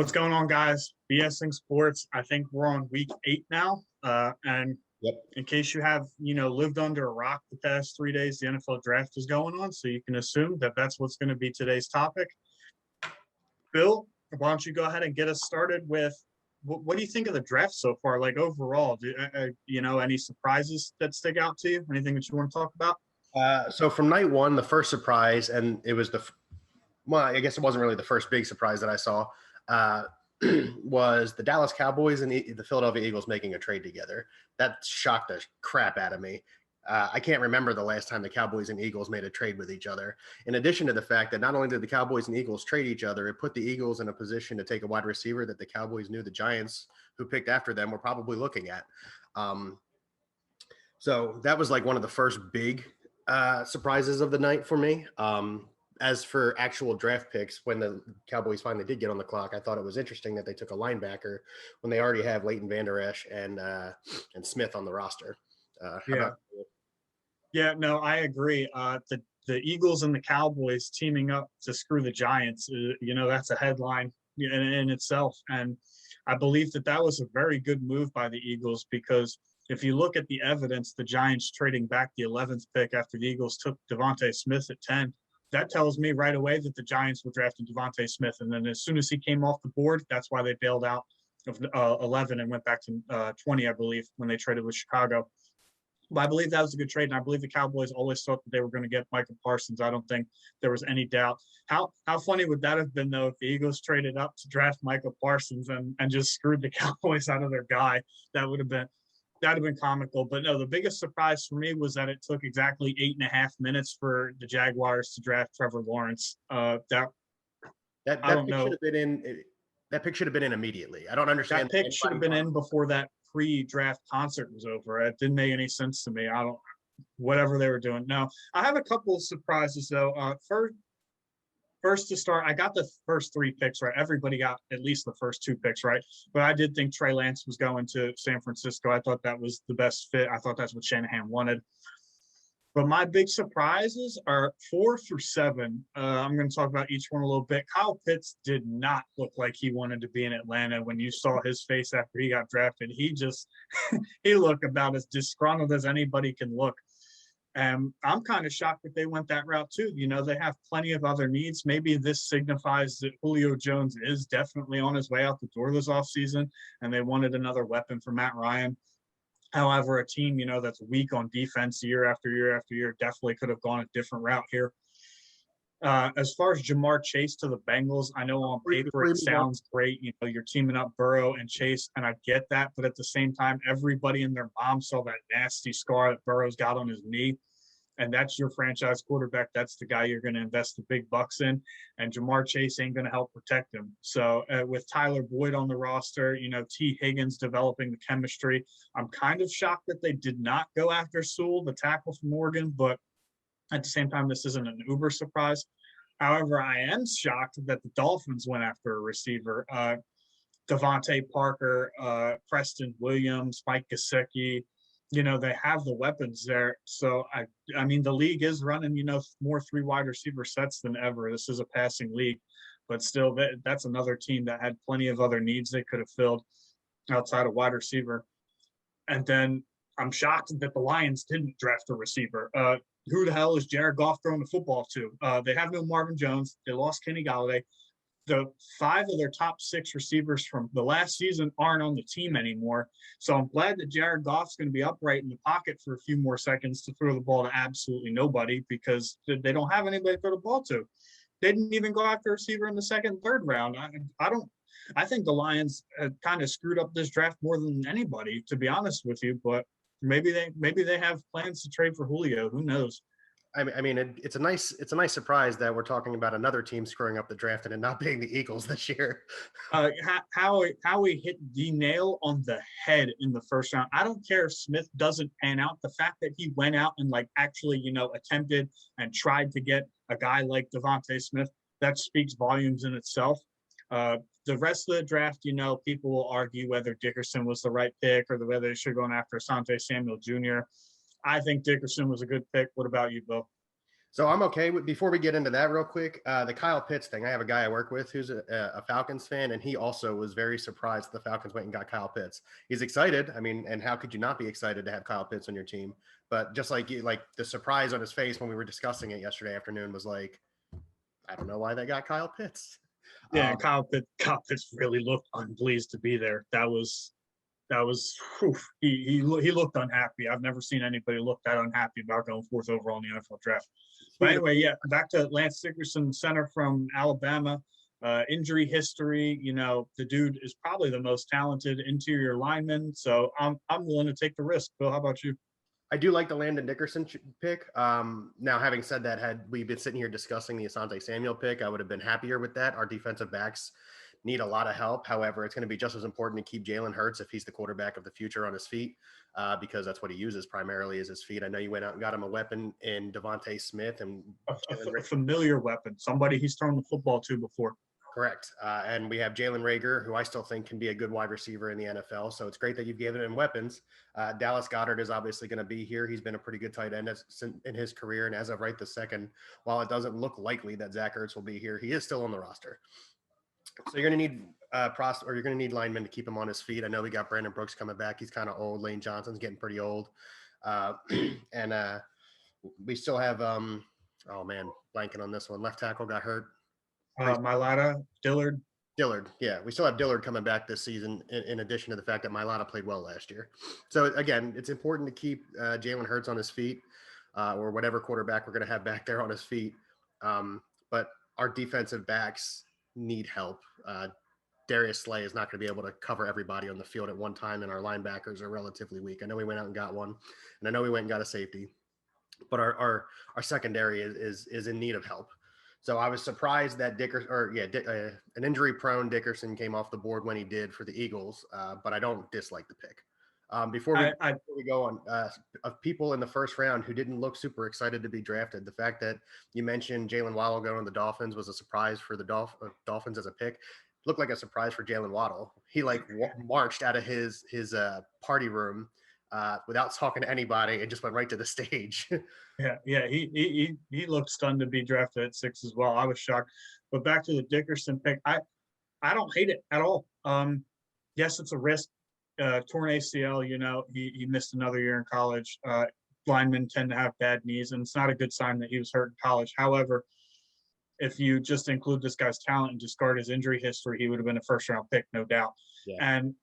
What's going on, guys? BSing Sports. I think we're on week 8 now. And Yep. in case you have, lived under a rock the past 3 days, the NFL draft is going on. So you can assume that that's what's going to be today's topic. Bill, why don't you go ahead and get us started with what do you think of the draft so far? Like overall, any surprises that stick out to you? Anything that you want to talk about? So from night one, the first surprise, and it was well, I guess it wasn't really the first big surprise that I saw, was the Dallas Cowboys and the Philadelphia Eagles making a trade together. That shocked the crap out of me. I can't remember the last time the Cowboys and Eagles made a trade with each other. In addition to the fact that not only did the Cowboys and Eagles trade each other, it put the Eagles in a position to take a wide receiver that the Cowboys knew the Giants, who picked after them, were probably looking at. So that was like one of the first big surprises of the night for me. As for actual draft picks, when the Cowboys finally did get on the clock, I thought it was interesting that they took a linebacker when they already have Leighton Vander Esch and Smith on the roster. Yeah, no, I agree. The Eagles and the Cowboys teaming up to screw the Giants, that's a headline in itself. And I believe that was a very good move by the Eagles, because if you look at the evidence, the Giants trading back the 11th pick after the Eagles took Devontae Smith at 10, that tells me right away that the Giants were drafting Devontae Smith. And then as soon as he came off the board, that's why they bailed out of 11 and went back to 20, I believe, when they traded with Chicago. But I believe that was a good trade, and I believe the Cowboys always thought that they were going to get Micah Parsons. I don't think there was any doubt. How funny would that have been, though, if the Eagles traded up to draft Micah Parsons and just screwed the Cowboys out of their guy? That would have been comical. But no, the biggest surprise for me was that it took exactly 8.5 minutes for the Jaguars to draft Trevor Lawrence. I don't know. That pick should have been in immediately. I don't understand. That pick should have been in before that pre-draft concert was over. It didn't make any sense to me. Whatever they were doing. No, I have a couple of surprises though. First to start, I got the first 3 picks right. Everybody got at least the first 2 picks right. But I did think Trey Lance was going to San Francisco. I thought that was the best fit. I thought that's what Shanahan wanted. But my big surprises are 4 through 7. I'm going to talk about each one a little bit. Kyle Pitts did not look like he wanted to be in Atlanta. When you saw his face after he got drafted, he just he looked about as disgruntled as anybody can look. I'm kind of shocked that they went that route too. They have plenty of other needs. Maybe this signifies that Julio Jones is definitely on his way out the door this offseason, and they wanted another weapon for Matt Ryan. However, a team, that's weak on defense year after year after year definitely could have gone a different route here. As far as Jamar Chase to the Bengals, I know on paper it sounds great. You're teaming up Burrow and Chase, and I get that. But at the same time, everybody and their mom saw that nasty scar that Burrow's got on his knee. And that's your franchise quarterback. That's the guy you're going to invest the big bucks in. And Jamar Chase ain't going to help protect him. So with Tyler Boyd on the roster, T. Higgins developing the chemistry, I'm kind of shocked that they did not go after Sewell, the tackle from Oregon. But at the same time, this isn't an uber surprise. However, I am shocked that the Dolphins went after a receiver. Devontae Parker, Preston Williams, Mike Gesicki. They have the weapons there. So, I mean, the league is running, more 3 wide receiver sets than ever. This is a passing league. But still, that's another team that had plenty of other needs they could have filled outside of wide receiver. And then I'm shocked that the Lions didn't draft a receiver. Who the hell is Jared Goff throwing the football to? They have no Marvin Jones. They lost Kenny Golladay. The 5 of their top 6 receivers from the last season aren't on the team anymore. So I'm glad that Jared Goff's going to be upright in the pocket for a few more seconds to throw the ball to absolutely nobody, because they don't have anybody to throw the ball to. They didn't even go after a receiver in the 2nd and 3rd round. I think the Lions kind of screwed up this draft more than anybody, to be honest with you, but maybe they have plans to trade for Julio. Who knows? I mean, it's a nice surprise that we're talking about another team screwing up the draft and it not being the Eagles this year. How he hit the nail on the head in the first round. I don't care if Smith doesn't pan out. The fact that he went out and actually attempted and tried to get a guy like Devontae Smith, that speaks volumes in itself. The rest of the draft, people will argue whether Dickerson was the right pick or whether they should have gone after Asante Samuel Jr. I think Dickerson was a good pick. What about you, Bill? So I'm okay with, before we get into that real quick, the Kyle Pitts thing. I have a guy I work with who's a Falcons fan, and he also was very surprised the Falcons went and got Kyle Pitts. He's excited. I mean, and how could you not be excited to have Kyle Pitts on your team? But just like you, like the surprise on his face when we were discussing it yesterday afternoon was like, I don't know why they got Kyle Pitts. Yeah, and Kyle Pitts really looked unpleased to be there. Whew, he looked unhappy. I've never seen anybody look that unhappy about going fourth overall in the NFL draft. But anyway, yeah, back to Lance Dickerson, center from Alabama. Injury history, the dude is probably the most talented interior lineman. So I'm willing to take the risk. Bill, how about you? I do like the Landon Dickerson pick. Now, having said that, had we been sitting here discussing the Asante Samuel pick, I would have been happier with that. Our defensive backs need a lot of help. However, it's going to be just as important to keep Jalen Hurts, if he's the quarterback of the future, on his feet, because that's what he uses primarily, is his feet. I know you went out and got him a weapon in Devontae Smith. And a familiar weapon, somebody he's thrown the football to before. Correct. And we have Jalen Reagor, who I still think can be a good wide receiver in the NFL. So it's great that you've given him weapons. Dallas Goddard is obviously going to be here. He's been a pretty good tight end in his career. And as of right this second, while it doesn't look likely that Zach Ertz will be here, he is still on the roster. So you're going to need you're going to need linemen to keep him on his feet. I know we got Brandon Brooks coming back. He's kind of old. Lane Johnson's getting pretty old. And we still have, oh man, blanking on this one. Left tackle got hurt. Mailata, Dillard. Yeah. We still have Dillard coming back this season, in addition to the fact that Mailata played well last year. So, again, it's important to keep Jalen Hurts on his feet, or whatever quarterback we're going to have back there on his feet. But our defensive backs need help. Darius Slay is not going to be able to cover everybody on the field at one time, and our linebackers are relatively weak. I know we went out and got one, and I know we went and got a safety, but our secondary is in need of help. So I was surprised that an injury-prone Dickerson came off the board when he did for the Eagles, but I don't dislike the pick. Before we go on, of people in the first round who didn't look super excited to be drafted, the fact that you mentioned Jalen Waddle going to the Dolphins was a surprise for the Dolphins as a pick. Looked like a surprise for Jalen Waddle. He marched out of his party room without talking to anybody and just went right to the stage. Yeah, he looked stunned to be drafted at 6 as well. I was shocked. But back to the Dickerson pick, I don't hate it at all. Yes, it's a risk. Torn ACL, he missed another year in college. Linemen tend to have bad knees, and it's not a good sign that he was hurt in college. However, if you just include this guy's talent and discard his injury history, he would have been a first-round pick, no doubt. Yeah. And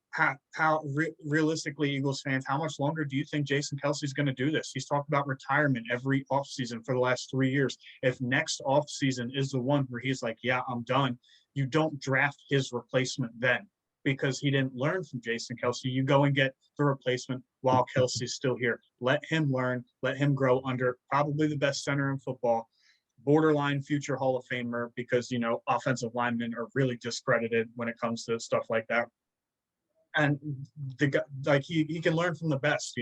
realistically, Eagles fans, how much longer do you think Jason Kelce's going to do this? He's talked about retirement every offseason for the last 3 years. If next offseason is the one where he's like, yeah, I'm done, you don't draft his replacement then, because he didn't learn from Jason Kelce. You go and get the replacement while Kelce's still here. Let him learn, let him grow under probably the best center in football, borderline future Hall of Famer, because, offensive linemen are really discredited when it comes to stuff like that. And he can learn from the best,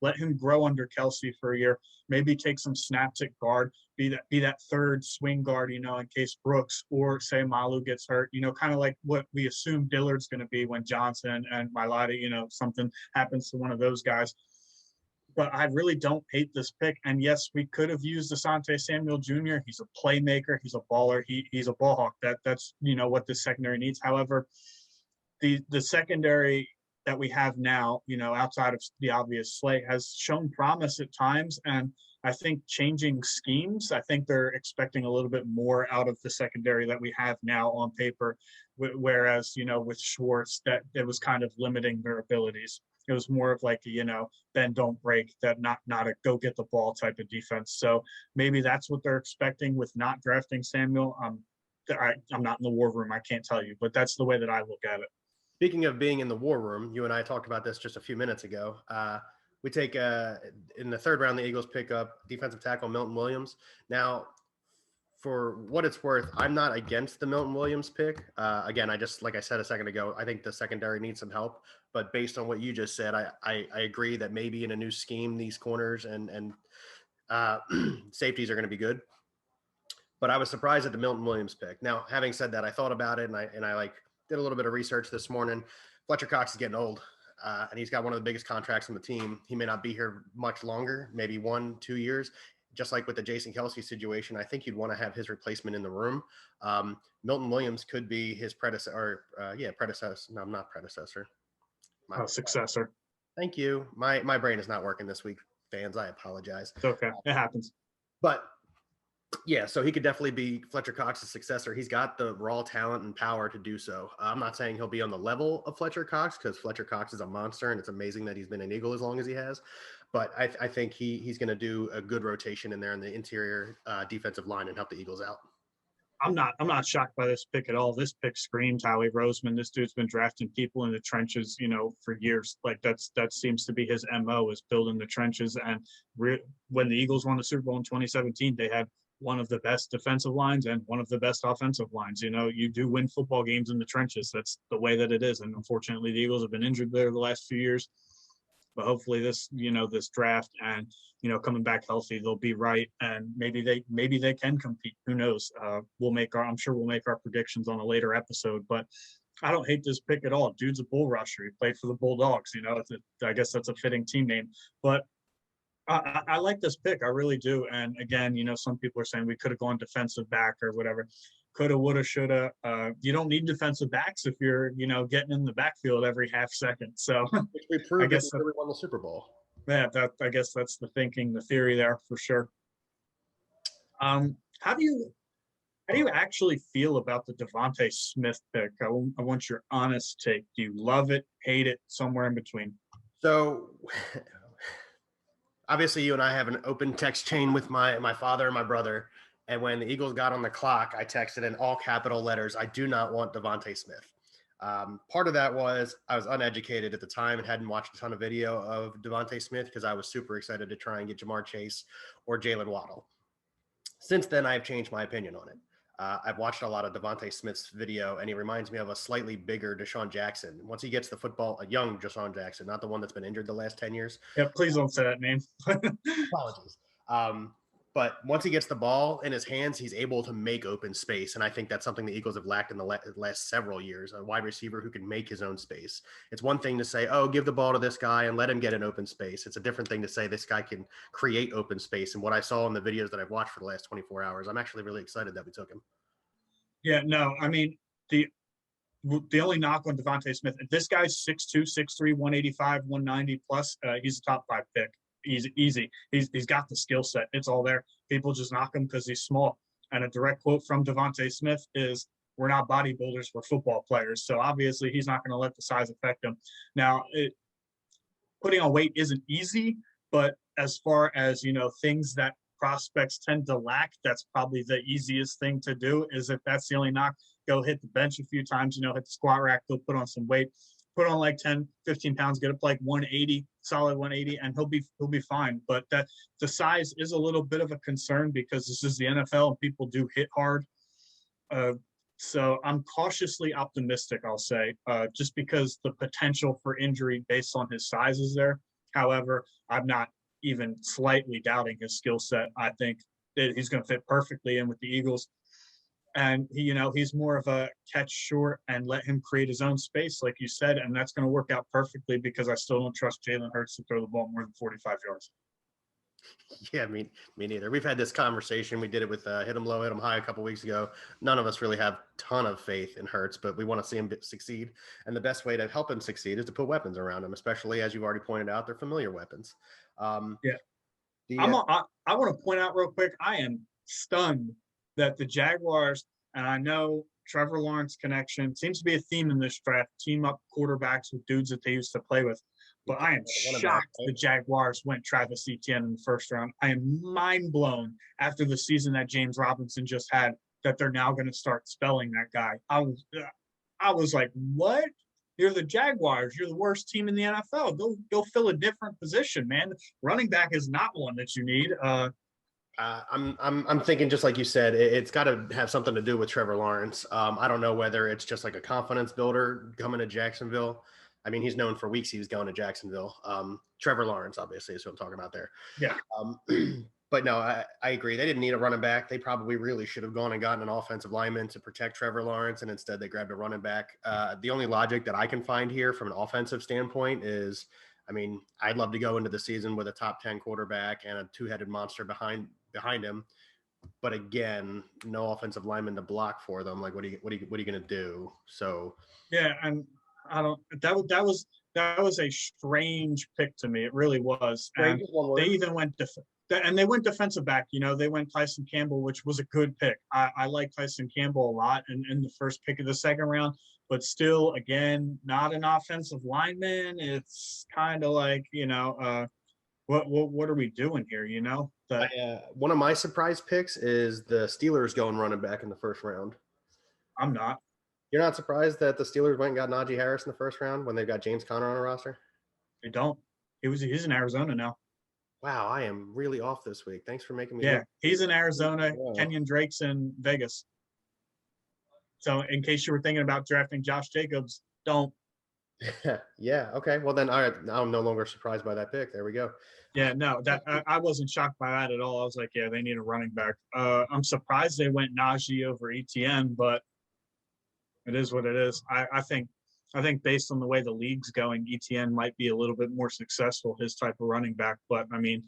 let him grow under Kelce for a year, maybe take some snaps at guard, be that third swing guard, in case Brooks or say Malu gets hurt, kind of like what we assume Dillard's going to be when Johnson and Mailata, something happens to one of those guys. But I really don't hate this pick. And yes, we could have used Asante Samuel Jr. He's a playmaker. He's a baller. He's a ball hawk. That's what the secondary needs. However, the secondary that we have now, outside of the obvious slate, has shown promise at times. And I think changing schemes, I think they're expecting a little bit more out of the secondary that we have now on paper. Whereas, with Schwartz, that it was kind of limiting their abilities. It was more of like, bend, don't break, that not a go get the ball type of defense. So maybe that's what they're expecting with not drafting Samuel. I'm not in the war room. I can't tell you, but that's the way that I look at it. Speaking of being in the war room, you and I talked about this just a few minutes ago. We take in the third round, the Eagles pick up defensive tackle Milton Williams. Now, for what it's worth, I'm not against the Milton Williams pick. Again, like I said a second ago, I think the secondary needs some help. But based on what you just said, I agree that maybe in a new scheme, these corners and safeties are going to be good. But I was surprised at the Milton Williams pick. Now, having said that, I thought about it, and I did a little bit of research this morning. Fletcher Cox is getting old, and he's got one of the biggest contracts on the team. He may not be here much longer, maybe 1-2 years. just like with the Jason Kelsey situation, I think you'd want to have his replacement in the room. Milton Williams could be his predecessor, predecessor. No, not predecessor. Successor. Thank you. My brain is not working this week, fans. I apologize. It's okay. It happens. But yeah, so he could definitely be Fletcher Cox's successor. He's got the raw talent and power to do so. I'm not saying he'll be on the level of Fletcher Cox, because Fletcher Cox is a monster, and it's amazing that he's been an Eagle as long as he has. But I think he's going to do a good rotation in there in the interior defensive line and help the Eagles out. I'm not shocked by this pick at all. This pick screams Howie Roseman. This dude's been drafting people in the trenches, for years. Like that seems to be his MO, is building the trenches. And when the Eagles won the Super Bowl in 2017, they had one of the best defensive lines and one of the best offensive lines. You do win football games in the trenches. That's the way that it is. And unfortunately, the Eagles have been injured there the last few years. But hopefully this draft and, coming back healthy, they'll be right. And maybe they can compete. Who knows? I'm sure we'll make our predictions on a later episode, but I don't hate this pick at all. Dude's a bull rusher. He played for the Bulldogs. I guess that's a fitting team name, but I like this pick. I really do. And again, some people are saying we could have gone defensive back or whatever. Coulda, woulda, shoulda. You don't need defensive backs if you're, getting in the backfield every half second. So which we proved that we won the Super Bowl. Yeah, I guess that's the thinking, the theory there for sure. How do you actually feel about the Devontae Smith pick? I want your honest take. Do you love it, hate it, somewhere in between? So obviously you and I have an open text chain with my father and my brother. And when the Eagles got on the clock, I texted in all capital letters, I do not want Devontae Smith. Part of that was I was uneducated at the time and hadn't watched a ton of video of Devontae Smith because I was super excited to try and get Jamar Chase or Jalen Waddle. Since then, I've changed my opinion on it. I've watched a lot of Devontae Smith's video, and he reminds me of a slightly bigger Deshaun Jackson. Once he gets the football, a young Deshaun Jackson, not the one that's been injured the last 10 years. Yeah, please don't say that name. Apologies. But once he gets the ball in his hands, he's able to make open space. And I think that's something the Eagles have lacked in the last several years, a wide receiver who can make his own space. It's one thing to say, oh, give the ball to this guy and let him get an open space. It's a different thing to say this guy can create open space. And what I saw in the videos that I've watched for the last 24 hours, I'm actually really excited that we took him. Yeah, no, I mean, the only knock on Devontae Smith, if this guy's 6'2", 6'3", 185, 190 plus, he's a top 5 pick. Easy. He's got the skill set. It's all there. People just knock him because he's small. And a direct quote from Devontae Smith is, "We're not bodybuilders, we're football players." So obviously he's not going to let the size affect him. Now, putting on weight isn't easy, but as far as, things that prospects tend to lack, that's probably the easiest thing to do. Is if that's the only knock, go hit the bench a few times, hit the squat rack, go put on some weight. Put on like 10, 15 pounds, get up like 180, solid 180, and he'll be fine. But that the size is a little bit of a concern because this is the NFL and people do hit hard. So I'm cautiously optimistic, I'll say, just because the potential for injury based on his size is there. However, I'm not even slightly doubting his skill set. I think that he's going to fit perfectly in with the Eagles. And he's more of a catch short and let him create his own space, like you said, and that's going to work out perfectly because I still don't trust Jalen Hurts to throw the ball more than 45 yards. Yeah, me neither. We've had this conversation. We did it with hit him low, hit him high a couple weeks ago. None of us really have a ton of faith in Hurts, but we want to see him succeed. And the best way to help him succeed is to put weapons around him, especially as you've already pointed out, they're familiar weapons. I want to point out real quick, I am stunned that the Jaguars, and I know Trevor Lawrence connection seems to be a theme in this draft, team up quarterbacks with dudes that they used to play with. But I am shocked the Jaguars went Travis Etienne in the first round. I am mind blown after the season that James Robinson just had that they're now going to start spelling that guy. I was like, what? You're the Jaguars. You're the worst team in the NFL. Go fill a different position, man. Running back is not one that you need. I'm thinking just like you said, it's got to have something to do with Trevor Lawrence. I don't know whether it's just like a confidence builder coming to Jacksonville. I mean, he's known for weeks he was going to Jacksonville. Trevor Lawrence, obviously, is who I'm talking about there. Yeah. But no, I agree. They didn't need a running back. They probably really should have gone and gotten an offensive lineman to protect Trevor Lawrence, and instead they grabbed a running back. The only logic that I can find here from an offensive standpoint is, I mean, I'd love to go into the season with a top 10 quarterback and a two-headed monster behind behind him. But again, no offensive lineman to block for them. Like, what are you going to do? So Yeah, and I don't. That was a strange pick to me. It really was. And they even went they went defensive back. You know, they went Tyson Campbell, which was a good pick. I like Tyson Campbell a lot in the first pick of the second round. But still, again, not an offensive lineman. It's kind of like, you know, what are we doing here? You know, that one of my surprise picks is the Steelers going running back in the first round. I'm not. You're not surprised that the Steelers went and got Najee Harris in the first round when they've got James Conner on a roster? They don't. He's in Arizona now. Wow, I am really off this week. Thanks for making me. Yeah, he's in Arizona. Kenyon Drake's in Vegas. So in case you were thinking about drafting Josh Jacobs, don't. Yeah. Okay. Well, then, all right. I'm no longer surprised by that pick. There we go. Yeah. No, that I wasn't shocked by that at all. I was like, yeah, they need a running back. I'm surprised they went Najee over ETN, but it is what it is. I think based on the way the league's going, ETN might be a little bit more successful, his type of running back. But I mean,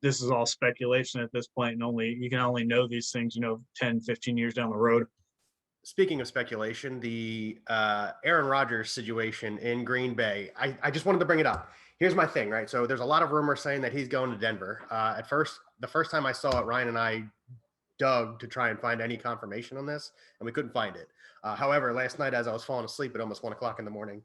this is all speculation at this point, and you can only know these things, you know, 10, 15 years down the road. Speaking of speculation, the Aaron Rodgers situation in Green Bay, I just wanted to bring it up. Here's my thing, right? So there's a lot of rumors saying that he's going to Denver. The first time I saw it, Ryan and I dug to try and find any confirmation on this, and we couldn't find it. However, last night as I was falling asleep at almost 1 o'clock in the morning,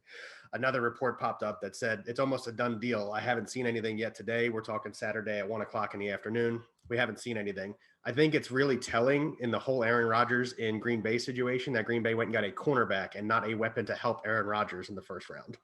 another report popped up that said it's almost a done deal. I haven't seen anything yet today. We're talking Saturday at 1 o'clock in the afternoon. We haven't seen anything. I think it's really telling in the whole Aaron Rodgers in Green Bay situation that Green Bay went and got a cornerback and not a weapon to help Aaron Rodgers in the first round.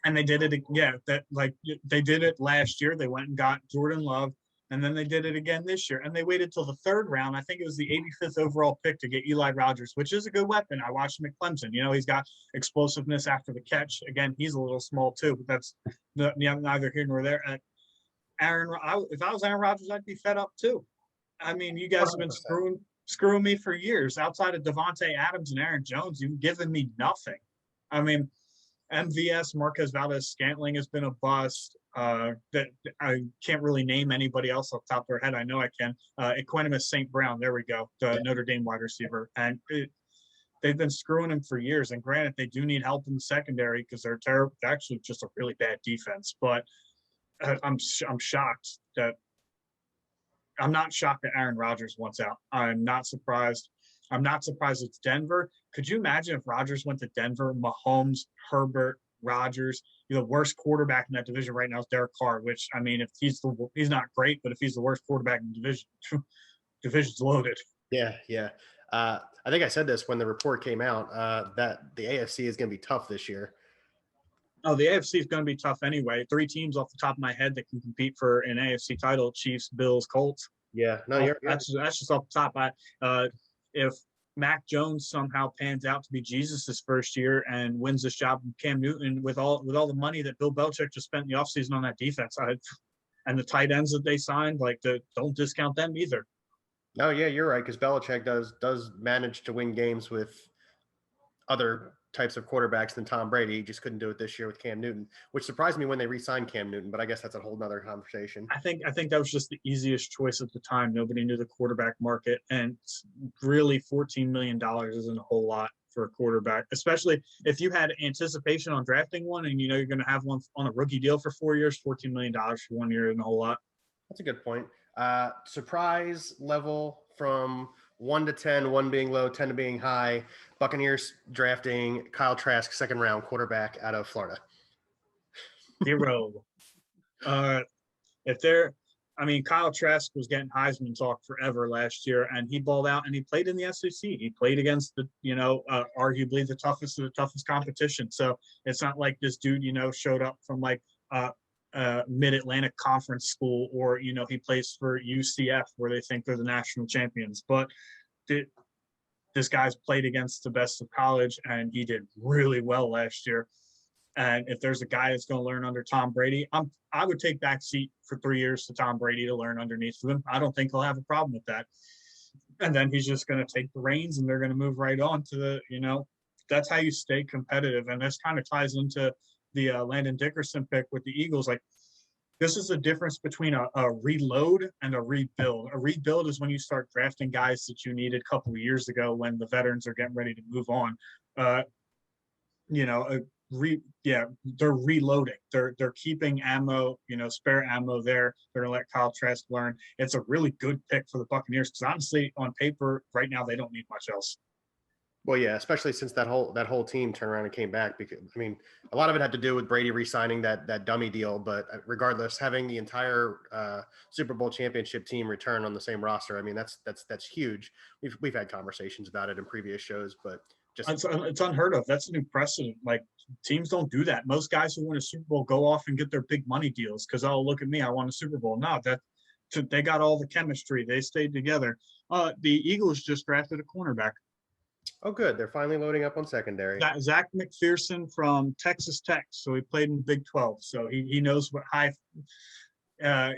And they did it. Yeah, they did it last year. They went and got Jordan Love, and then they did it again this year. And they waited till the third round. I think it was the 85th overall pick to get Eli Rogers, which is a good weapon. I watched him at Clemson. You know, he's got explosiveness after the catch. Again, he's a little small too, but that's neither here nor there. If I was Aaron Rodgers, I'd be fed up too. I mean, you guys 100%. Have been screwing me for years. Outside of Devontae Adams and Aaron Jones, you've given me nothing. I mean, MVS, Marquez Valdez-Scantling has been a bust. That I can't really name anybody else off the top of their head. I know I can. Equanimus St. Brown, there we go, the Notre Dame wide receiver. And they've been screwing him for years. And granted, they do need help in the secondary because they're terrible. They're actually just a really bad defense. But I'm shocked that I'm not shocked that Aaron Rodgers wants out. I'm not surprised. I'm not surprised it's Denver. Could you imagine if Rodgers went to Denver? Mahomes, Herbert, Rodgers. The worst quarterback in that division right now is Derek Carr. Which, I mean, if he's not great, but if he's the worst quarterback in the division, division's loaded. Yeah. I think I said this when the report came out that the AFC is going to be tough this year. Oh, the AFC is going to be tough anyway. 3 teams off the top of my head that can compete for an AFC title: Chiefs, Bills, Colts. Yeah, no, that's just off the top. If Mac Jones somehow pans out to be Jesus' first year and wins this job from Cam Newton with all the money that Bill Belichick just spent in the offseason on that defense, and the tight ends that they signed, don't discount them either. No, yeah, you're right, because Belichick does manage to win games with other types of quarterbacks than Tom Brady. He just couldn't do it this year with Cam Newton, which surprised me when they re-signed Cam Newton, but I guess that's a whole nother conversation. I think that was just the easiest choice at the time. Nobody knew the quarterback market, and really $14 million isn't a whole lot for a quarterback, especially if you had anticipation on drafting one and you're going to have one on a rookie deal for 4 years. $14 million for 1 year isn't a whole lot. That's a good point. Surprise level from 1 to 10, 1 being low, 10 to being high. Buccaneers drafting Kyle Trask, second round quarterback out of Florida. 0. Kyle Trask was getting Heisman talk forever last year, and he balled out, and he played in the SEC. He played against arguably the toughest of the toughest competition. So it's not like this dude, showed up from Mid-Atlantic Conference school, or he plays for UCF where they think they're the national champions. But this guy's played against the best of college, and he did really well last year. And if there's a guy that's going to learn under Tom Brady, I would take back seat for 3 years to Tom Brady to learn underneath of him. I don't think he'll have a problem with that. And then he's just going to take the reins, and they're going to move right on to the that's how you stay competitive. And this kind of ties into the Landon Dickerson pick with the Eagles. This is the difference between a reload and a rebuild. A rebuild is when you start drafting guys that you needed a couple of years ago when the veterans are getting ready to move on. You know, they're reloading. They're keeping ammo, you know, spare ammo there. They're gonna let Kyle Trask learn. It's a really good pick for the Buccaneers because honestly, on paper, right now they don't need much else. Well, yeah, especially since that whole team turned around and came back. Because I mean, a lot of it had to do with Brady re-signing that dummy deal. But regardless, having the entire Super Bowl championship team return on the same roster, I mean, that's huge. We've had conversations about it in previous shows, but just it's unheard of. That's a new precedent. Like teams don't do that. Most guys who win a Super Bowl go off and get their big money deals because, oh, look at me, I won a Super Bowl. No, they got all the chemistry. They stayed together. The Eagles just drafted a cornerback. oh, good. They're finally loading up on secondary. Zach McPherson from Texas Tech. So he played in Big 12. So he knows what high.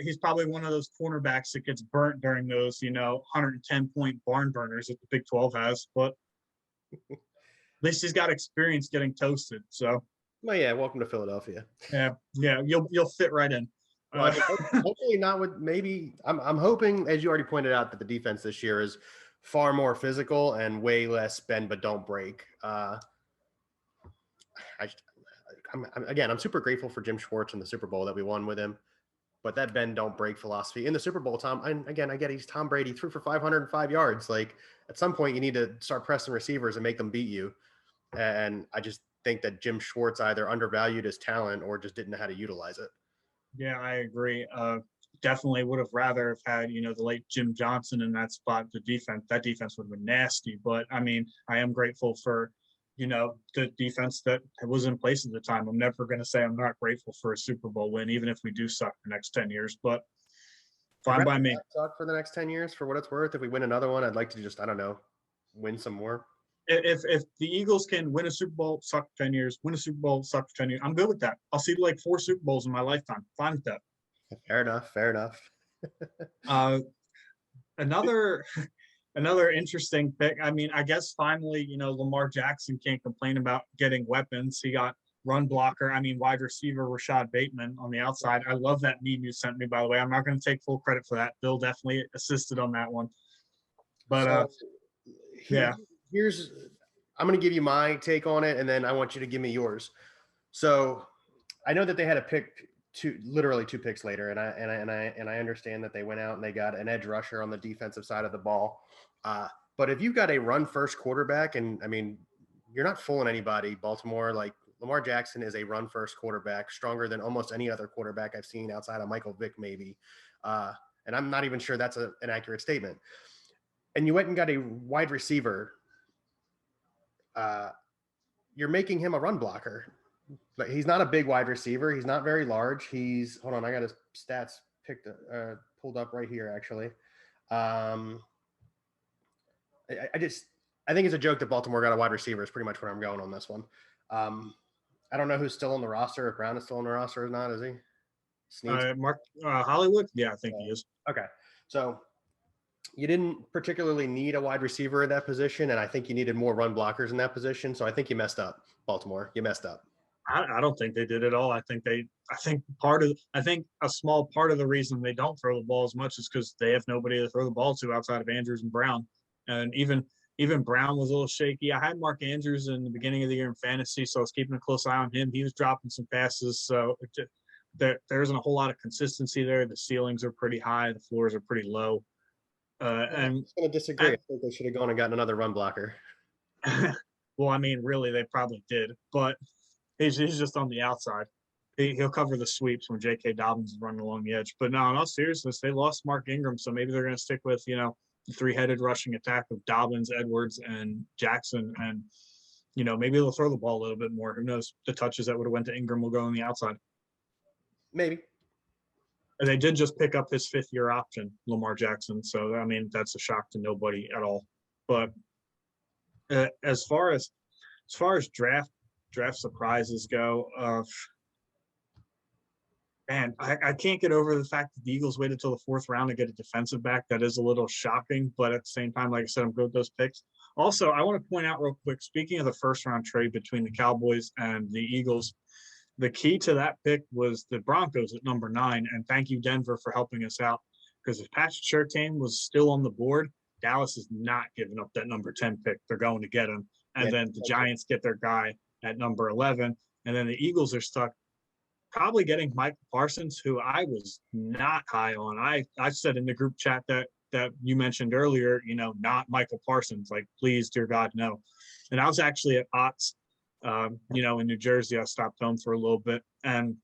He's probably one of those cornerbacks that gets burnt during those, you know, 110-point barn burners that the Big 12 has. But at least he's got experience getting toasted. So. Well, yeah. Welcome to Philadelphia. Yeah, you'll fit right in. Well, hopefully not with maybe. I'm hoping, as you already pointed out, that the defense this year is far more physical and way less bend but don't break. I'm super grateful for Jim Schwartz in the Super Bowl that we won with him. But that bend don't break philosophy in the Super Bowl, I get he's Tom Brady, threw for 505 yards. Like at some point you need to start pressing receivers and make them beat you. And I just think that Jim Schwartz either undervalued his talent or just didn't know how to utilize it. Yeah, I agree. Definitely would have rather have had, you know, the late Jim Johnson in that spot. That defense would have been nasty. But I mean, I am grateful for, you know, the defense that was in place at the time. I'm never going to say I'm not grateful for a Super Bowl win, even if we do suck the next 10 years. But fine by me. Suck for the next 10 years, for what it's worth. If we win another one, I'd like to just, I don't know, win some more. If the Eagles can win a Super Bowl, suck for 10 years, win a Super Bowl, suck for 10 years, I'm good with that. I'll see like 4 Super Bowls in my lifetime. Fine with that. Fair enough. Another interesting pick. I mean, I guess finally, you know, Lamar Jackson can't complain about getting weapons. He got run blocker. I mean, wide receiver Rashad Bateman on the outside. I love that meme you sent me, by the way. I'm not going to take full credit for that. Bill definitely assisted on that one. But yeah. I'm going to give you my take on it, and then I want you to give me yours. So I know that they had a pick literally 2 picks later, and I understand that they went out and they got an edge rusher on the defensive side of the ball. But if you've got a run first quarterback, and I mean, you're not fooling anybody, Baltimore, like Lamar Jackson is a run first quarterback, stronger than almost any other quarterback I've seen outside of Michael Vick, maybe. And I'm not even sure that's an accurate statement. And you went and got a wide receiver. You're making him a run blocker. But he's not a big wide receiver. He's not very large. Hold on, I got his stats pulled up right here, actually. I think it's a joke that Baltimore got a wide receiver is pretty much where I'm going on this one. I don't know who's still on the roster, if Brown is still on the roster or not, is he? Mark Hollywood? Yeah, I think he is. Okay. So you didn't particularly need a wide receiver in that position, and I think you needed more run blockers in that position. So I think you messed up, Baltimore. You messed up. I don't think they did at all. I think a small part of the reason they don't throw the ball as much is because they have nobody to throw the ball to outside of Andrews and Brown. And even Brown was a little shaky. I had Mark Andrews in the beginning of the year in fantasy, so I was keeping a close eye on him. He was dropping some passes, so there isn't a whole lot of consistency there. The ceilings are pretty high, the floors are pretty low. And I'm going to disagree. I think they should have gone and gotten another run blocker. Well, I mean, really, they probably did, but he's just on the outside. He'll cover the sweeps when J.K. Dobbins is running along the edge. But no, in all seriousness, they lost Mark Ingram, so maybe they're going to stick with, you know, the 3-headed rushing attack of Dobbins, Edwards, and Jackson. And, you know, maybe they'll throw the ball a little bit more. Who knows? The touches that would have went to Ingram will go on the outside. Maybe. And they did just pick up his 5th-year option, Lamar Jackson. So, I mean, that's a shock to nobody at all. But as far as draft surprises go, man, I can't get over the fact that the Eagles waited till the 4th round to get a defensive back. That is a little shocking, but at the same time, like I said, I'm good with those picks. Also, I want to point out real quick, speaking of the 1st round trade between the Cowboys and the Eagles, The key to that pick was the Broncos at number 9, and thank you, Denver, for helping us out. Because if Patrick Surtain was still on the board, Dallas is not giving up that number 10 pick. They're going to get him. And then the Giants get their guy at number 11. And then the Eagles are stuck probably getting Michael Parsons, who I was not high on. I said in the group chat that you mentioned earlier, not Michael Parsons. Like, please, dear God, no. And I was actually at Ott's, in New Jersey. I stopped home for a little bit. And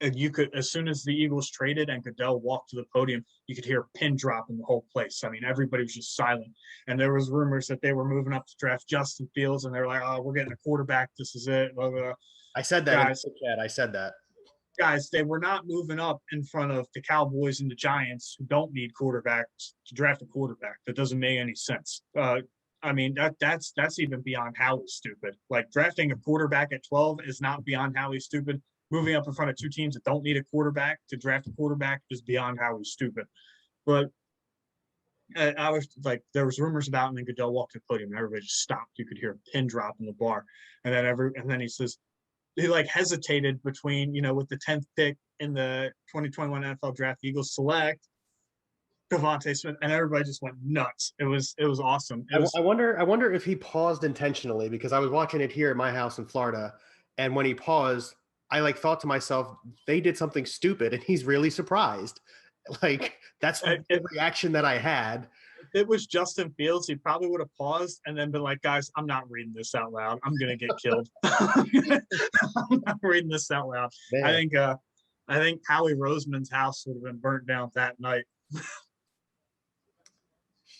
you could, as soon as the Eagles traded and Goodell walked to the podium, you could hear a pin drop in the whole place. I mean, everybody was just silent. And there was rumors that they were moving up to draft Justin Fields, and they're like, oh, we're getting a quarterback. This is it. Blah, blah, blah. I said that in the chat. I said that. Guys, they were not moving up in front of the Cowboys and the Giants, who don't need quarterbacks, to draft a quarterback. That doesn't make any sense. I mean, that's even beyond Howie stupid. Like, drafting a quarterback at 12 is not beyond Howie stupid. Moving up in front of two teams that don't need a quarterback to draft a quarterback is beyond Howie stupid. But I was like, there was rumors about, and then Goodell walked to the podium, and everybody just stopped. You could hear a pin drop in the bar, and then he says, he like hesitated between, with the 10th pick in the 2021 NFL Draft, Eagles select Devontae Smith, and everybody just went nuts. It was awesome. I wonder if he paused intentionally, because I was watching it here at my house in Florida, and when he paused, I thought to myself, they did something stupid, and he's really surprised. Like, that's the reaction that I had. If it was Justin Fields, he probably would have paused and then been like, guys, I'm not reading this out loud. I'm going to get killed. I'm not reading this out loud. Man. I think Howie Roseman's house would have been burnt down that night.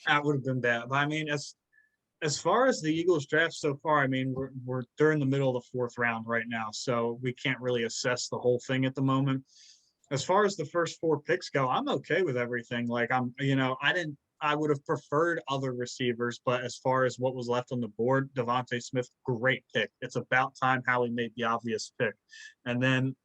That would have been bad. But I mean, as far as the Eagles draft so far, I mean, they're in the middle of the 4th round right now, so we can't really assess the whole thing at the moment. As far as the first 4 picks go, I'm okay with everything. Like, I would have preferred other receivers, but as far as what was left on the board, Devontae Smith, great pick. It's about time Howie made the obvious pick. And then,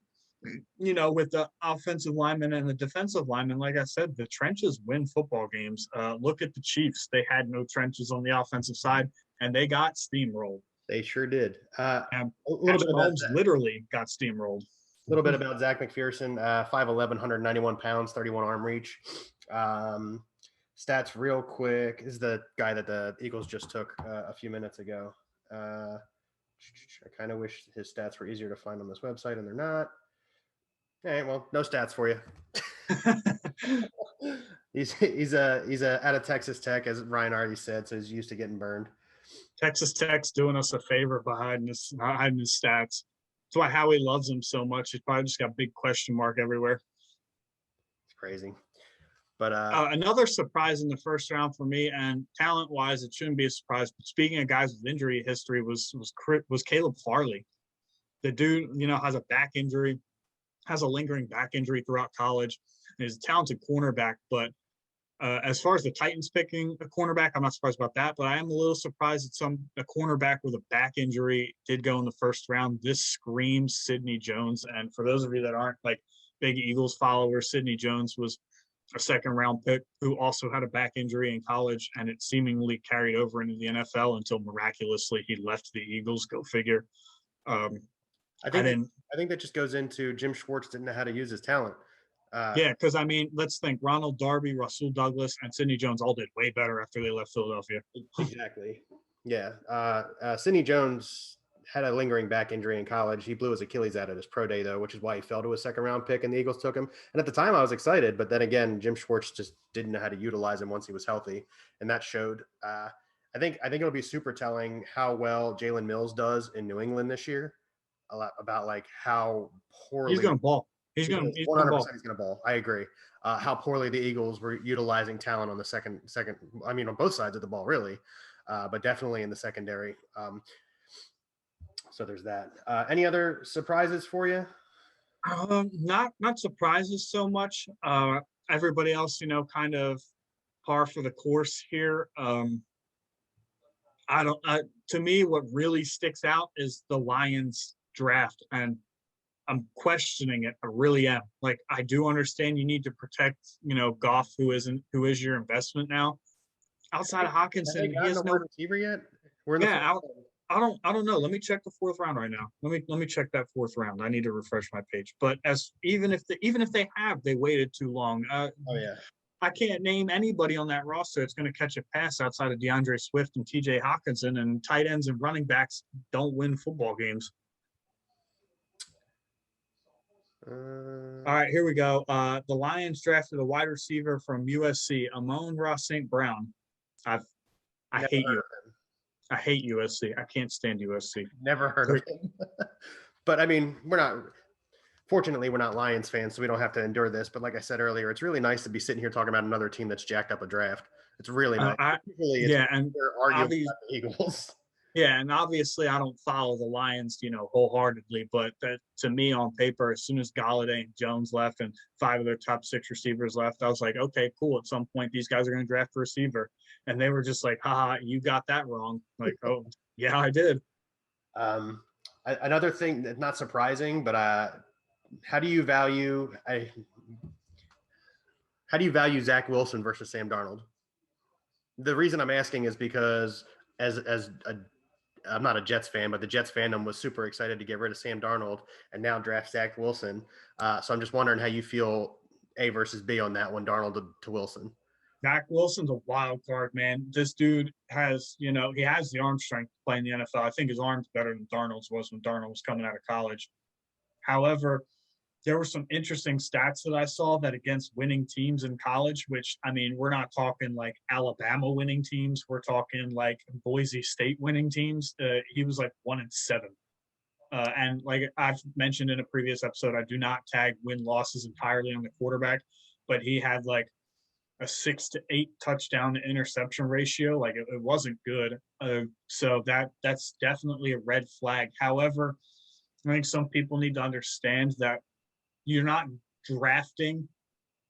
with the offensive lineman and the defensive lineman, like I said, the trenches win football games. Look at the Chiefs. They had no trenches on the offensive side, and they got steamrolled. They sure did. A little bit Mahomes literally got steamrolled. A little bit about Zach McPherson, 5'11", 191 pounds, 31 arm reach. Stats real quick. This is the guy that the Eagles just took a few minutes ago. I kind of wish his stats were easier to find on this website, and they're not. All right, well, no stats for you. he's out of Texas Tech, as Ryan already said, so he's used to getting burned. Texas Tech's doing us a favor by hiding his stats. That's why Howie loves him so much. He's probably just got a big question mark everywhere. It's crazy. But another surprise in the first round for me, and talent-wise, it shouldn't be a surprise. But speaking of guys with injury history, was Caleb Farley. The dude, has a back injury, has a lingering back injury throughout college. And he's a talented cornerback, but as far as the Titans picking a cornerback, I'm not surprised about that. But I am a little surprised that a cornerback with a back injury did go in the first round. This screams Sidney Jones. And for those of you that aren't like big Eagles followers, Sidney Jones was a 2nd round pick who also had a back injury in college, and it seemingly carried over into the NFL until miraculously he left the Eagles. Go figure. I think that just goes into Jim Schwartz didn't know how to use his talent. Yeah, because I mean, let's think: Ronald Darby, Russell Douglas, and Sidney Jones all did way better after they left Philadelphia. Exactly. Yeah. Sidney Jones had a lingering back injury in college. He blew his Achilles out at his pro day, though, which is why he fell to a 2nd round pick and the Eagles took him. And at the time I was excited, but then again, Jim Schwartz just didn't know how to utilize him once he was healthy. And that showed. I think it'll be super telling how well Jalen Mills does in New England this year. A lot about like how poorly he's going to ball. He's 100% he's going to ball. I agree. How poorly the Eagles were utilizing talent on the second. I mean, on both sides of the ball, really, but definitely in the secondary. So there's that. Any other surprises for you? Not surprises so much. Everybody else, kind of par for the course here. To me, what really sticks out is the Lions draft, and I'm questioning it. I really am. Like, I do understand you need to protect, Goff, who is your investment now. Outside of Hawkinson, he has no receiver yet. I don't know. Let me check the fourth round right now. Let me check that fourth round. I need to refresh my page. But as even if they have, they waited too long. Oh yeah. I can't name anybody on that roster that's going to catch a pass outside of DeAndre Swift and TJ Hawkinson, and tight ends and running backs don't win football games. All right, here we go. The Lions drafted a wide receiver from USC, Amon-Ra St. Brown. I hate you. I hate USC. I can't stand USC. Never heard of him. But I mean, fortunately, we're not Lions fans, so we don't have to endure this. But like I said earlier, it's really nice to be sitting here talking about another team that's jacked up a draft. It's really nice. And they're arguing about the Eagles. Yeah, and obviously I don't follow the Lions, wholeheartedly, but that, to me on paper, as soon as Golladay and Jones left and 5 of their top 6 receivers left, I was like, okay, cool. At some point, these guys are going to draft a receiver. And they were just like, haha, you got that wrong. Like, oh, yeah, I did. Another thing that's not surprising, but how do you value Zach Wilson versus Sam Darnold? The reason I'm asking is because I'm not a Jets fan, but the Jets fandom was super excited to get rid of Sam Darnold and now draft Zach Wilson. So I'm just wondering how you feel A versus B on that one, Darnold to Wilson. Zach Wilson's a wild card, man. This dude has, he has the arm strength to play in the NFL. I think his arm's better than Darnold's was when Darnold was coming out of college. However, there were some interesting stats that I saw that against winning teams in college, which, I mean, we're not talking like Alabama winning teams. We're talking like Boise State winning teams. He was like 1-7. And like I've mentioned in a previous episode, I do not tag win-losses entirely on the quarterback, but he had like a 6 to 8 touchdown to interception ratio. Like it wasn't good. So that's definitely a red flag. However, I think some people need to understand that you're not drafting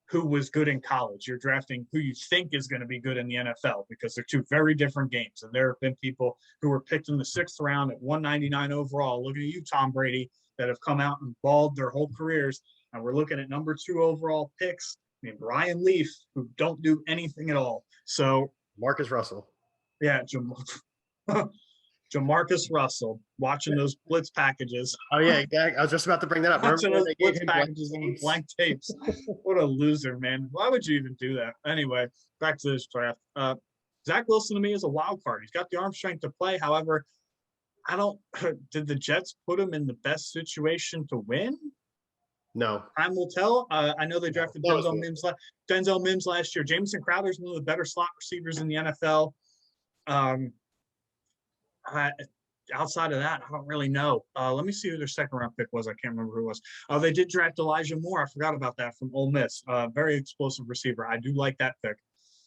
who was good in college. You're drafting who you think is going to be good in the NFL, because they're two very different games. And there have been people who were picked in the 6th round at 199 overall. Looking at you, Tom Brady, that have come out and balled their whole careers. And we're looking at number 2 overall picks. I mean, Brian Leaf, who don't do anything at all. So Marcus Russell. Yeah, Jamarcus Russell, watching those blitz packages. Oh, yeah, exactly. I was just about to bring that up. Watching those blitz packages on blank tapes. What a loser, man. Why would you even do that? Anyway, back to this draft. Zach Wilson to me is a wild card. He's got the arm strength to play. However, did the Jets put him in the best situation to win? No. Time will tell. I know they drafted Denzel Mims last year. Jamison Crowder is one of the better slot receivers in the NFL. Outside of that, I don't really know. Let me see who their 2nd round pick was. I can't remember who it was. They did draft Elijah Moore. I forgot about that, from Ole Miss. Very explosive receiver. I do like that pick.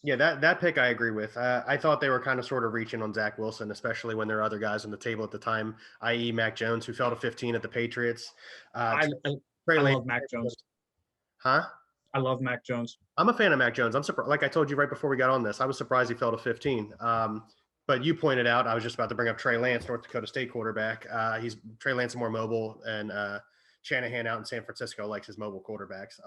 Yeah, that pick I agree with. I thought they were kind of sort of reaching on Zach Wilson, especially when there were other guys on the table at the time, i.e. Mac Jones, who fell to 15 at the Patriots. I love Mac Jones. Huh? I love Mac Jones. I'm a fan of Mac Jones. I'm surprised. Like I told you right before we got on this, I was surprised he fell to 15. But you pointed out, I was just about to bring up Trey Lance, North Dakota State quarterback. Trey Lance is more mobile, and Shanahan out in San Francisco likes his mobile quarterbacks.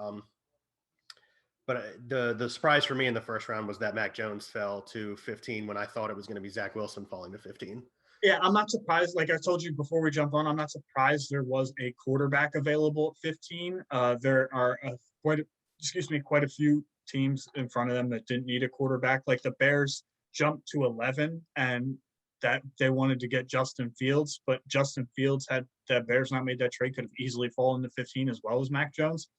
But the surprise for me in the 1st round was that Mac Jones fell to 15 when I thought it was going to be Zach Wilson falling to 15. Yeah, I'm not surprised. Like I told you before we jumped on, I'm not surprised there was a quarterback available at 15. There are quite a few teams in front of them that didn't need a quarterback. Like the Bears jumped to 11, and that they wanted to get Justin Fields, but Justin Fields, had the Bears not made that trade, could have easily fallen to 15 as well as Mac Jones.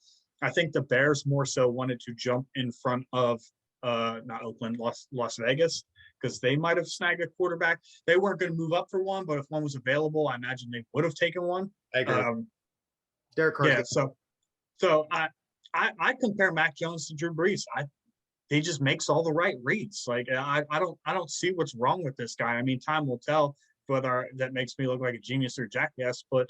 I think the Bears more so wanted to jump in front of not Oakland, Las Vegas, because they might have snagged a quarterback. They weren't going to move up for one, but if one was available, I imagine they would have taken one. I agree. Derek Carr. Yeah, so I compare Mac Jones to Drew Brees. He just makes all the right reads. Like I don't see what's wrong with this guy. I mean, time will tell whether that makes me look like a genius or jackass. But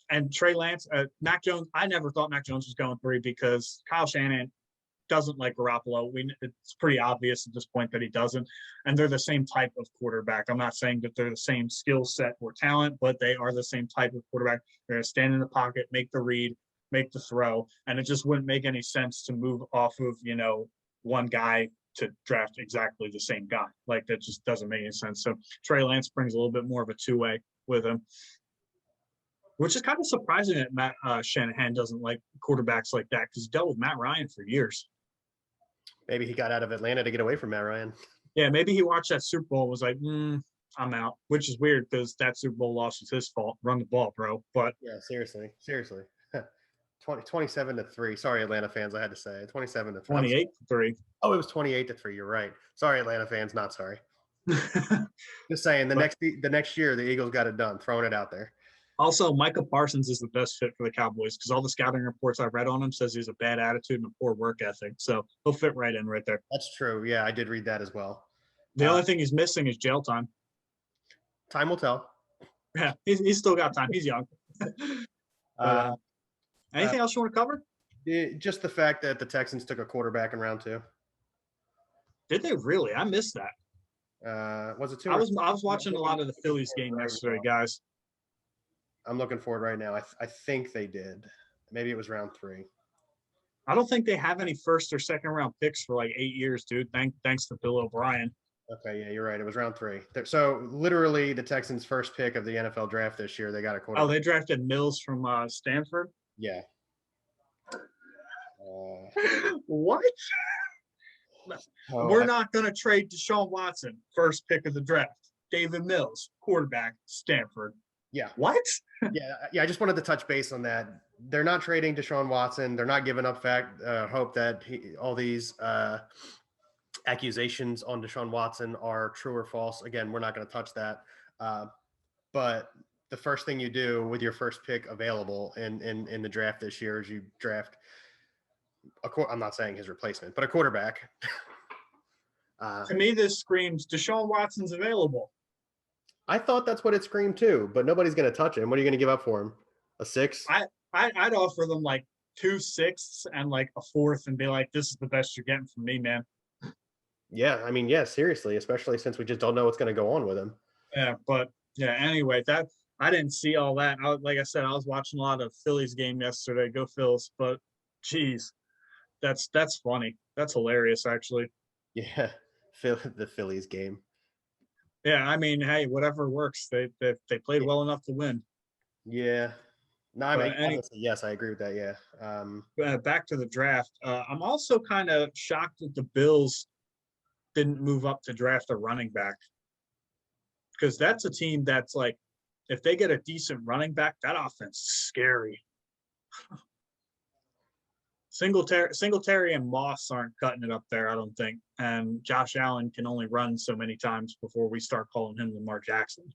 and Trey Lance, Mac Jones. I never thought Mac Jones was going 3 because Kyle Shanahan doesn't like Garoppolo. It's pretty obvious at this point that he doesn't. And they're the same type of quarterback. I'm not saying that they're the same skill set or talent, but they are the same type of quarterback. They're going to stand in the pocket, make the read, make the throw. And it just wouldn't make any sense to move off of, one guy to draft exactly the same guy. Like, that just doesn't make any sense. So Trey Lance brings a little bit more of a two-way with him, which is kind of surprising that Matt Shanahan doesn't like quarterbacks like that, because he dealt with Matt Ryan for years. Maybe he got out of Atlanta to get away from Matt Ryan. Yeah, maybe he watched that Super Bowl, was like, I'm out, which is weird because that Super Bowl loss was his fault. Run the ball, bro. But yeah, seriously. 27-3. Sorry, Atlanta fans, I had to say it. 27-3. 28-3. Oh, it was 28-3. You're right. Sorry, Atlanta fans, not sorry. Just saying, the next year the Eagles got it done. Throwing it out there. Also, Micah Parsons is the best fit for the Cowboys because all the scouting reports I've read on him says he's a bad attitude and a poor work ethic. So he'll fit right in right there. That's true. Yeah, I did read that as well. The only thing he's missing is jail time. Time will tell. Yeah, he's still got time. He's young. Anything else you want to cover? Just the fact that the Texans took a quarterback in round 2. Did they really? I missed that. Was it 2? I was watching a lot of the Phillies game yesterday, guys. I'm looking for it right now. I think they did. Maybe it was round 3. I don't think they have any first or second round picks for like 8 years, dude. Thanks to Bill O'Brien. Okay, yeah, you're right. It was round 3. So literally the Texans' first pick of the NFL draft this year, they got a quarterback. Oh, they drafted Mills from Stanford? Yeah. What? We're not going to trade Deshaun Watson, first pick of the draft. David Mills, quarterback, Stanford. Yeah. What? Yeah. I just wanted to touch base on that. They're not trading Deshaun Watson. They're not giving up hope that all these accusations on Deshaun Watson are true or false. Again, we're not going to touch that. But the first thing you do with your first pick available in the draft this year is you draft I'm not saying his replacement, but a quarterback. To me, this screams Deshaun Watson's available. I thought that's what it screamed too, but nobody's going to touch him. What are you going to give up for him? A 6? I'd offer them like 2 6s and like a 4th and be like, this is the best you're getting from me, man. Yeah, I mean, yeah, seriously, especially since we just don't know what's going to go on with him. Yeah, but yeah, anyway, that I didn't see all that. Like I said, I was watching a lot of Phillies game yesterday. Go Phils, but geez. That's funny. That's hilarious, actually. Yeah, the Phillies game. Yeah, I mean, hey, whatever works. They played well enough to win. Yeah. No, I mean, honestly, yes, I agree with that. Yeah. Back to the draft. I'm also kind of shocked that the Bills didn't move up to draft a running back, because that's a team that's like, if they get a decent running back, that offense is scary. Singletary and Moss aren't cutting it up there, I don't think. And Josh Allen can only run so many times before we start calling him Lamar Jackson.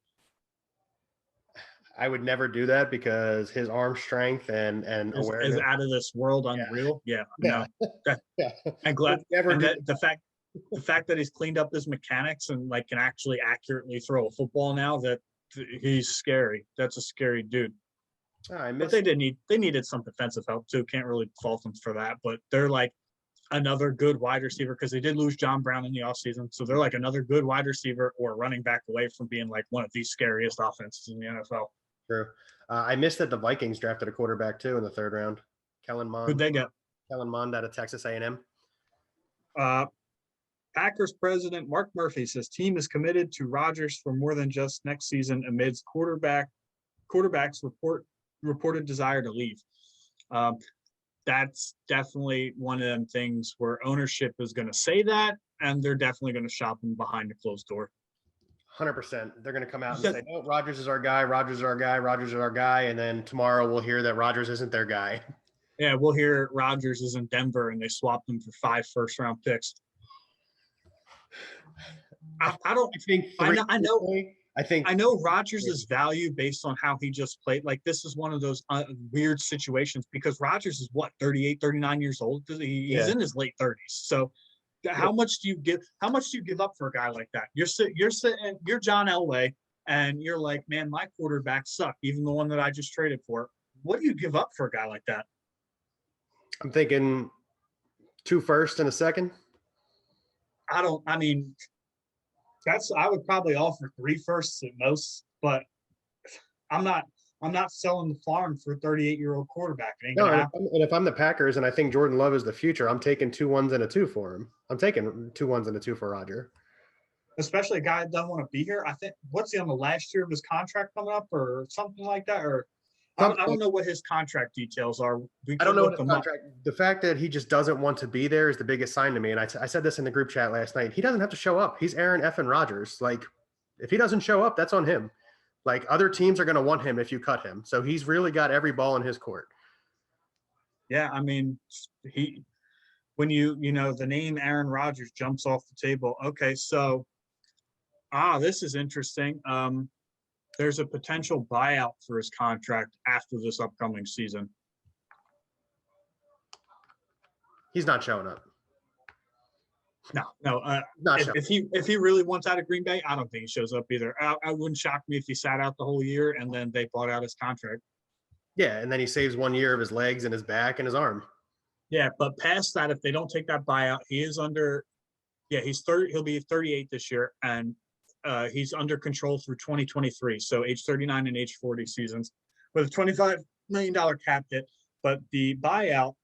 I would never do that because his arm strength and awareness is out of this world, unreal. Yeah. No. And the fact that he's cleaned up his mechanics and like can actually accurately throw a football now, that he's scary. That's a scary dude. But they needed some defensive help too. Can't really fault them for that. But they're like another good wide receiver, because they did lose John Brown in the offseason. So they're like another good wide receiver or running back away from being like one of the scariest offenses in the NFL. True. I missed that the Vikings drafted a quarterback too in the 3rd round. Kellen Mond. Who'd they get? Kellen Mond out of Texas A&M. Packers president Mark Murphy says team is committed to Rodgers for more than just next season amidst quarterbacks reported desire to leave. That's definitely one of them things where ownership is going to say that, and they're definitely going to shop him behind a closed door. 100%. They're going to come out and say, "Oh, Rodgers is our guy. Rodgers is our guy. Rodgers is our guy." And then tomorrow we'll hear that Rodgers isn't their guy. Yeah, we'll hear Rodgers is in Denver and they swapped him for 5 first-round picks. I know Rodgers' value based on how he just played. Like, this is one of those weird situations because Rodgers is 38, 39 years old. He's in his late 30s. So how much do you give up for a guy like that? You're John Elway and you're like, man, my quarterback sucked, even the one that I just traded for. What do you give up for a guy like that? I'm thinking 2 firsts and a second. I would probably offer 3 firsts at most, but I'm I'm not selling the farm for a 38-year-old quarterback. It ain't No, gonna and happen. if I'm the Packers and I think Jordan Love is the future, I'm taking 2 1s and a 2 for him. I'm taking 2 1s and a 2 for Roger. Especially a guy that doesn't want to be here. I think what's he on the last year of his contract coming up or something like that? Or I don't know what his contract details are. We I don't could know look what his them up. contract. The fact that he just doesn't want to be there is the biggest sign to me. And I said this in the group chat last night. He doesn't have to show up. He's Aaron effing Rodgers. Like, if he doesn't show up, that's on him. Like, other teams are going to want him if you cut him. So he's really got every ball in his court. Yeah, I mean, when the name Aaron Rodgers jumps off the table. Okay, so this is interesting. There's a potential buyout for his contract after this upcoming season. He's not showing up. No. If he really wants out of Green Bay, I don't think he shows up either. I wouldn't shock me if he sat out the whole year and then they bought out his contract. Yeah, and then he saves 1 year of his legs and his back and his arm. Yeah, but past that, if they don't take that buyout, he is under. Yeah, he's 30. He'll be 38 this year, and he's under control through 2023. So age 39 and age 40 seasons with a $25 million cap hit. But the buyout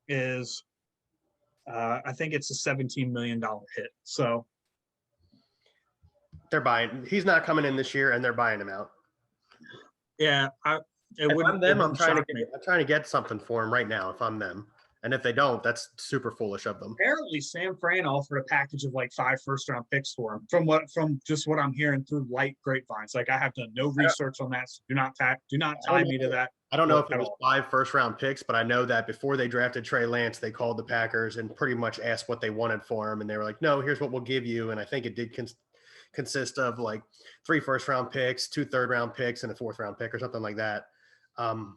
is, I think it's a $17 million hit. So they're buying. He's not coming in this year, and they're buying him out. Yeah, if I'm them, I'm trying to get something for him right now. If I'm them, and if they don't, that's super foolish of them. Apparently, Sam Fran offered a package of like 5 first-round picks for him. From just what I'm hearing through light grapevines. Like, I have done no research on that. So do not tie me to that. I don't know if it was 5 first-round picks, but I know that before they drafted Trey Lance, they called the Packers and pretty much asked what they wanted for him, and they were like, "No, here's what we'll give you." And I think it did consist of like 3 first-round picks, 2 third-round picks, and a 4th-round pick or something like that.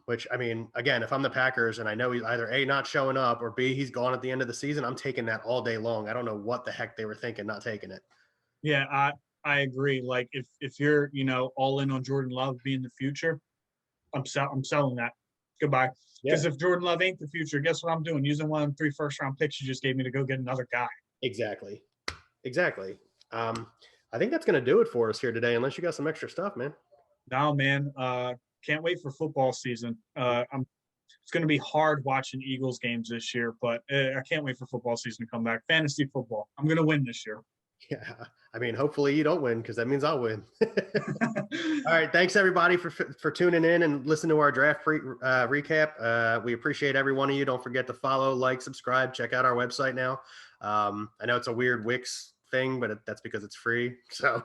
Which, I mean, again, if I'm the Packers and I know he's either A, not showing up, or B, he's gone at the end of the season, I'm taking that all day long. I don't know what the heck they were thinking not taking it. Yeah, I agree. Like, if you're, all in on Jordan Love being the future, I'm selling that. Goodbye. Because if Jordan Love ain't the future, guess what I'm doing? Using one of them 3 first-round picks you just gave me to go get another guy. Exactly. I think that's going to do it for us here today, unless you got some extra stuff, man. No, man. Can't wait for football season. It's going to be hard watching Eagles games this year, but I can't wait for football season to come back. Fantasy football. I'm going to win this year. Yeah. I mean, hopefully you don't win, because that means I'll win. All right. Thanks, everybody, for tuning in and listening to our draft recap. We appreciate every one of you. Don't forget to follow, like, subscribe, check out our website now. I know it's a weird Wix thing, but that's because it's free. So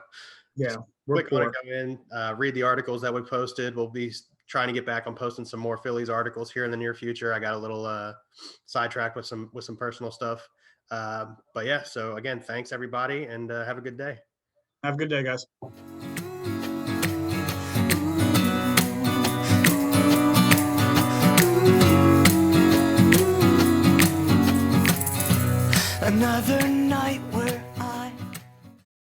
yeah, click on it, go in, read the articles that we posted. We'll be trying to get back on posting some more Phillies articles here in the near future. I got a little sidetracked with some personal stuff. But yeah, so again, thanks everybody, and have a good day. Have a good day, guys. Another night